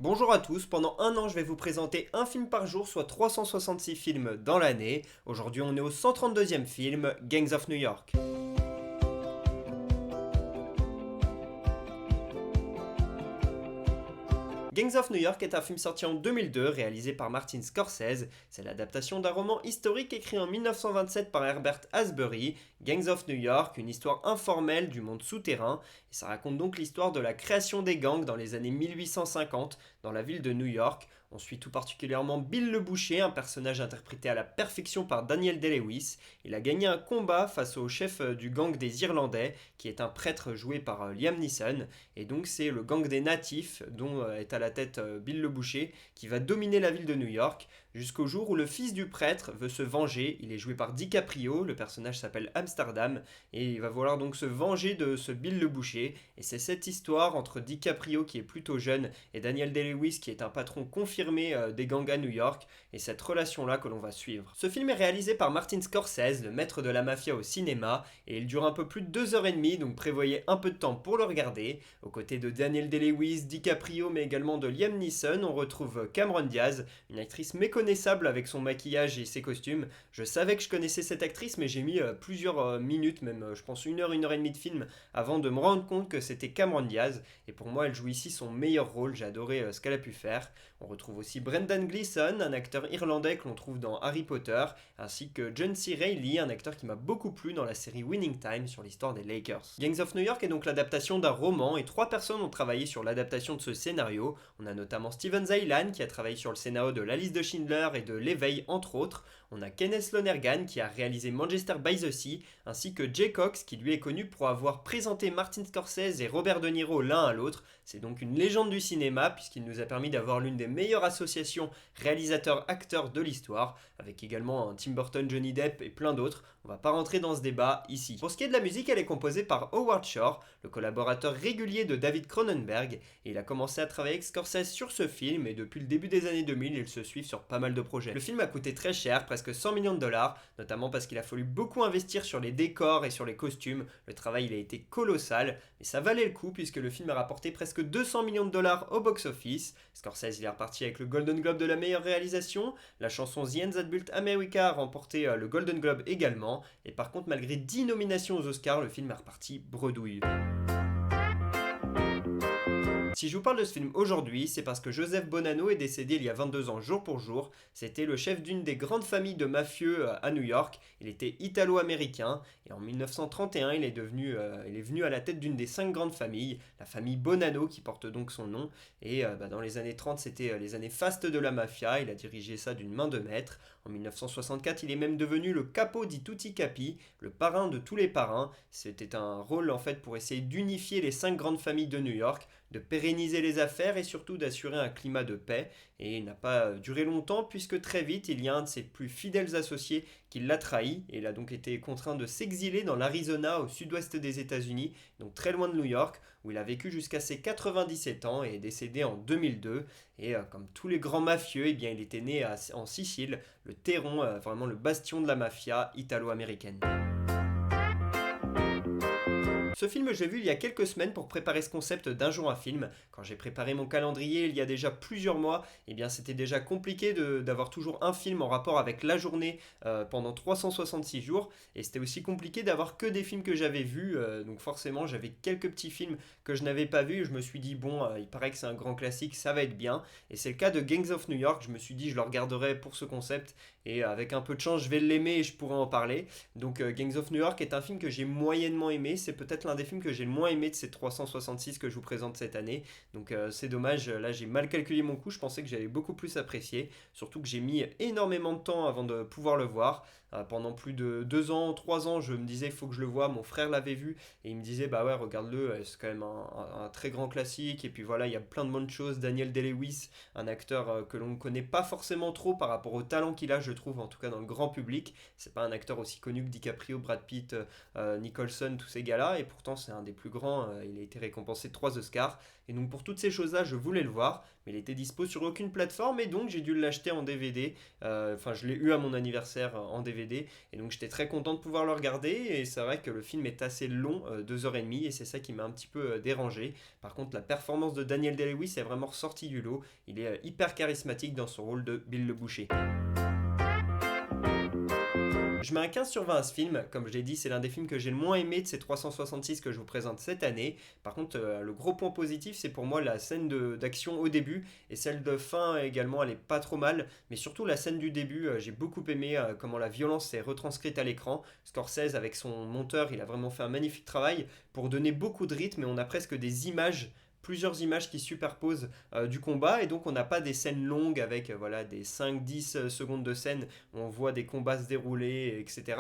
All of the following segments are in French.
Bonjour à tous, pendant un an je vais vous présenter un film par jour, soit 366 films dans l'année. Aujourd'hui on est au 132e film, Gangs of New York. Gangs of New York est un film sorti en 2002, réalisé par Martin Scorsese. C'est l'adaptation d'un roman historique écrit en 1927 par Herbert Asbury, Gangs of New York, une histoire informelle du monde souterrain. Et ça raconte donc l'histoire de la création des gangs dans les années 1850 dans la ville de New York. On suit tout particulièrement Bill le Boucher, un personnage interprété à la perfection par Daniel Day-Lewis. Il a gagné un combat face au chef du gang des Irlandais, qui est un prêtre joué par Liam Neeson. Et donc c'est le gang des natifs, dont est à la tête Bill le Boucher, qui va dominer la ville de New York, jusqu'au jour où le fils du prêtre veut se venger. Il est joué par DiCaprio, le personnage s'appelle Amsterdam, et il va vouloir donc se venger de ce Bill le Boucher. Et c'est cette histoire entre DiCaprio, qui est plutôt jeune, et Daniel Day-Lewis, qui est un patron confirmé des gangs à New York, et cette relation-là que l'on va suivre. Ce film est réalisé par Martin Scorsese, le maître de la mafia au cinéma, et il dure un peu plus de 2h30, donc prévoyez un peu de temps pour le regarder. Aux côtés de Daniel Day-Lewis, DiCaprio, mais également de Liam Neeson, on retrouve Cameron Diaz, une actrice méconnaissable avec son maquillage et ses costumes. Je savais que je connaissais cette actrice, mais j'ai mis plusieurs minutes, même je pense une heure et demie de film, avant de me rendre compte que c'était Cameron Diaz, et pour moi elle joue ici son meilleur rôle. J'ai adoré ce qu'elle a pu faire. On retrouve aussi Brendan Gleeson, un acteur irlandais que l'on trouve dans Harry Potter, ainsi que John C. Reilly, un acteur qui m'a beaucoup plu dans la série Winning Time sur l'histoire des Lakers. Gangs of New York est donc l'adaptation d'un roman, et 3 personnes ont travaillé sur l'adaptation de ce scénario. On a notamment Steven Zailan qui a travaillé sur le scénario de La Liste de Schindler et de L'Éveil entre autres. On a Kenneth Lonergan qui a réalisé Manchester by the Sea, ainsi que Jay Cox qui lui est connu pour avoir présenté Martin Scorsese et Robert De Niro l'un à l'autre. C'est donc une légende du cinéma puisqu'il nous a permis d'avoir l'une des meilleures associations réalisateurs-acteurs de l'histoire, avec également un Tim Burton, Johnny Depp et plein d'autres. On va pas rentrer dans ce débat ici. Pour ce qui est de la musique, elle est composée par Howard Shore, le collaborateur régulier de David Cronenberg, et il a commencé à travailler avec Scorsese sur ce film, et depuis le début des années 2000, ils se suivent sur pas mal de projets. Le film a coûté très cher, presque 100 millions de dollars, notamment parce qu'il a fallu beaucoup investir sur les décors et sur les costumes. Le travail il a été colossal, mais ça valait le coup puisque le film a rapporté presque 200 millions de dollars au box-office. Scorsese il est reparti avec le Golden Globe de la meilleure réalisation, la chanson The End That Built America a remporté le Golden Globe également, et par contre malgré 10 nominations aux Oscars, le film est reparti bredouille. Si je vous parle de ce film aujourd'hui, c'est parce que Joseph Bonanno est décédé il y a 22 ans jour pour jour. C'était le chef d'une des grandes familles de mafieux à New York. Il était italo-américain et en 1931, il est venu à la tête d'une des 5 grandes familles, la famille Bonanno qui porte donc son nom. Et dans les années 30, c'était les années fastes de la mafia. Il a dirigé ça d'une main de maître. En 1964, il est même devenu le capo di tutti capi, le parrain de tous les parrains. C'était un rôle en fait pour essayer d'unifier les 5 grandes familles de New York, de pérenniser les affaires et surtout d'assurer un climat de paix. Et il n'a pas duré longtemps puisque très vite il y a un de ses plus fidèles associés qui l'a trahi et il a donc été contraint de s'exiler dans l'Arizona au sud-ouest des États-Unis, donc très loin de New York, où il a vécu jusqu'à ses 97 ans et est décédé en 2002. Et comme tous les grands mafieux, eh bien, il était né en Sicile, le terron, vraiment le bastion de la mafia italo-américaine. Ce film, je l'ai vu il y a quelques semaines pour préparer ce concept d'un jour un film. Quand j'ai préparé mon calendrier il y a déjà plusieurs mois, eh bien c'était déjà compliqué d'avoir toujours un film en rapport avec la journée pendant 366 jours. Et c'était aussi compliqué d'avoir que des films que j'avais vus. Donc forcément, j'avais quelques petits films que je n'avais pas vus. Je me suis dit, bon, il paraît que c'est un grand classique, ça va être bien. Et c'est le cas de Gangs of New York. Je me suis dit, je le regarderai pour ce concept. Et avec un peu de chance, je vais l'aimer et je pourrai en parler. Donc Gangs of New York est un film que j'ai moyennement aimé. C'est peut-être l'un des films que j'ai le moins aimé de ces 366 que je vous présente cette année. Donc c'est dommage, là j'ai mal calculé mon coup, je pensais que j'allais beaucoup plus apprécier. Surtout que j'ai mis énormément de temps avant de pouvoir le voir. Pendant plus de 2 ans, 3 ans, je me disais il faut que je le voie. Mon frère l'avait vu et il me disait bah ouais regarde-le, c'est quand même un très grand classique. Et puis voilà, il y a plein de bonnes choses. Daniel Day-Lewis, un acteur que l'on ne connaît pas forcément trop par rapport au talent qu'il a, je trouve, en tout cas dans le grand public. C'est pas un acteur aussi connu que DiCaprio, Brad Pitt, Nicholson, tous ces gars-là. Et pourtant c'est un des plus grands. Il a été récompensé de 3 Oscars. Et donc pour toutes ces choses-là, je voulais le voir, mais il était dispo sur aucune plateforme et donc j'ai dû l'acheter en DVD. Enfin, je l'ai eu à mon anniversaire en DVD DVD, et donc j'étais très content de pouvoir le regarder, et c'est vrai que le film est assez long, 2h30, et c'est ça qui m'a un petit peu dérangé. Par contre, la performance de Daniel Day-Lewis est vraiment ressortie du lot, il est hyper charismatique dans son rôle de Bill le Boucher. Je mets un 15 sur 20 à ce film. Comme je l'ai dit, c'est l'un des films que j'ai le moins aimé de ces 366 que je vous présente cette année. Par contre, le gros point positif, c'est pour moi la scène d'action au début, et celle de fin également, elle est pas trop mal. Mais surtout la scène du début, j'ai beaucoup aimé comment la violence s'est retranscrite à l'écran. Scorsese, avec son monteur, il a vraiment fait un magnifique travail pour donner beaucoup de rythme, et on a presque des images, plusieurs images qui superposent du combat, et donc on n'a pas des scènes longues avec voilà, des 5-10 secondes de scène où on voit des combats se dérouler, etc.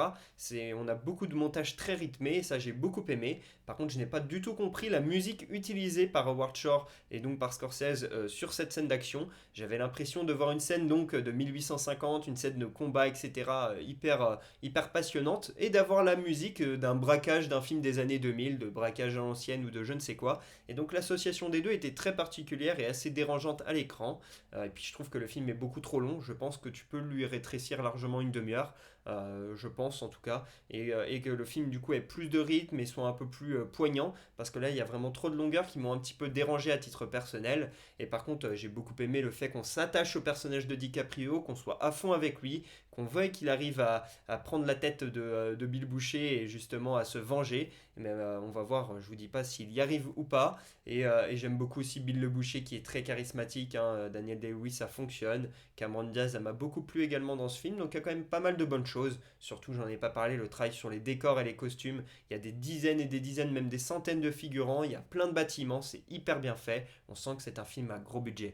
On a beaucoup de montages très rythmés, et ça j'ai beaucoup aimé. Par contre, je n'ai pas du tout compris la musique utilisée par Howard Shore et donc par Scorsese sur cette scène d'action. J'avais l'impression de voir une scène donc de 1850, une scène de combat, etc. Hyper passionnante, et d'avoir la musique d'un braquage d'un film des années 2000, de braquage à l'ancienne ou de je ne sais quoi. Et donc l'association des deux était très particulière et assez dérangeante à l'écran. Et puis je trouve que le film est beaucoup trop long. Je pense que tu peux lui rétrécir largement une demi-heure. Je pense en tout cas, et que le film du coup ait plus de rythme et soit un peu plus poignant, parce que là il y a vraiment trop de longueurs qui m'ont un petit peu dérangé à titre personnel. Et par contre, j'ai beaucoup aimé le fait qu'on s'attache au personnage de DiCaprio, qu'on soit à fond avec lui, qu'on veuille qu'il arrive à prendre la tête de Bill Boucher et justement à se venger. Mais on va voir, je vous dis pas s'il y arrive ou pas. Et j'aime beaucoup aussi Bill le Boucher qui est très charismatique, hein. Daniel Day-Lewis, ça fonctionne. Cameron Diaz, ça m'a beaucoup plu également dans ce film, donc il y a quand même pas mal de bonnes choses. Surtout, j'en ai pas parlé, le travail sur les décors et les costumes. Il y a des dizaines et des dizaines, même des centaines de figurants. Il y a plein de bâtiments, c'est hyper bien fait. On sent que c'est un film à gros budget.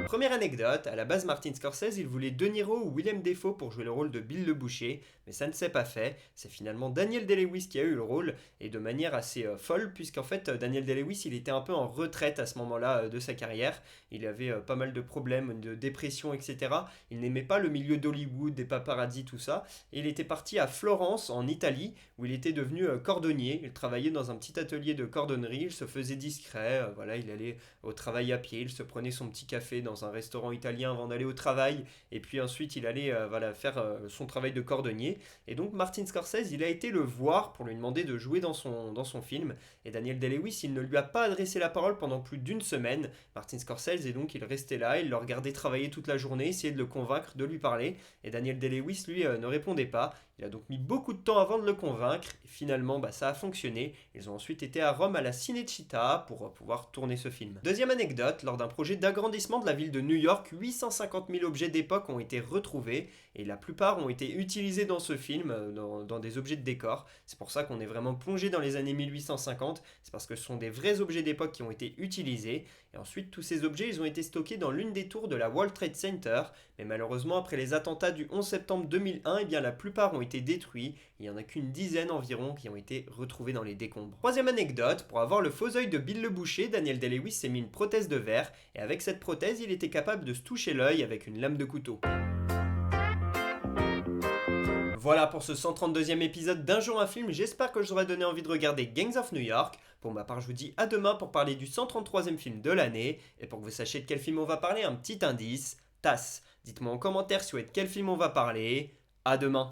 Première anecdote, à la base Martin Scorsese, il voulait De Niro ou Willem Dafoe pour jouer le rôle de Bill le Boucher, mais ça ne s'est pas fait. C'est finalement Daniel Day-Lewis qui a eu le rôle, et de manière assez folle, puisqu'en fait Daniel Day-Lewis il était un peu en retraite à ce moment-là de sa carrière. Il avait pas mal de problèmes, de dépression, etc. Il n'aimait pas le milieu d'Hollywood, des paparazzis, tout ça, et il était parti à Florence, en Italie, où il était devenu cordonnier. Il travaillait dans un petit atelier de cordonnerie, il se faisait discret, voilà, il allait au travail à pied, il se prenait son petit café dans un restaurant italien avant d'aller au travail, et puis ensuite il allait voilà, faire son travail de cordonnier. Et donc Martin Scorsese, il a été le voir pour lui demander de jouer dans son film, et Daniel Day-Lewis, il ne lui a pas adressé la parole pendant plus d'une semaine. Martin Scorsese, et donc il restait là, il le regardait travailler toute la journée, essayait de le convaincre de lui parler, et Daniel Day-Lewis, lui, ne répondait pas. Il a donc mis beaucoup de temps avant de le convaincre, et finalement ça a fonctionné. Ils ont ensuite été à Rome à la Cinecittà pour pouvoir tourner ce film. Deuxième anecdote, lors d'un projet d'agrandissement de la ville de New York, 850 000 objets d'époque ont été retrouvés, et la plupart ont été utilisés dans ce film, dans des objets de décor. C'est pour ça qu'on est vraiment plongé dans les années 1850, c'est parce que ce sont des vrais objets d'époque qui ont été utilisés, et ensuite tous ces objets ils ont été stockés dans l'une des tours de la World Trade Center, mais malheureusement après les attentats du 11 septembre 2001, eh bien la plupart ont été détruits, il n'y en a qu'une dizaine environ qui ont été retrouvés dans les décombres. Troisième anecdote, pour avoir le faux œil de Bill le Boucher, Daniel Day-Lewis s'est mis une prothèse de verre, et avec cette prothèse il était capable de se toucher l'œil avec une lame de couteau. Voilà pour ce 132e épisode d'Un jour un film, j'espère que je vous aurai donné envie de regarder Gangs of New York. Pour ma part, je vous dis à demain pour parler du 133e film de l'année, et pour que vous sachiez de quel film on va parler, un petit indice, TAS. Dites-moi en commentaire si vous êtes de quel film on va parler. À demain.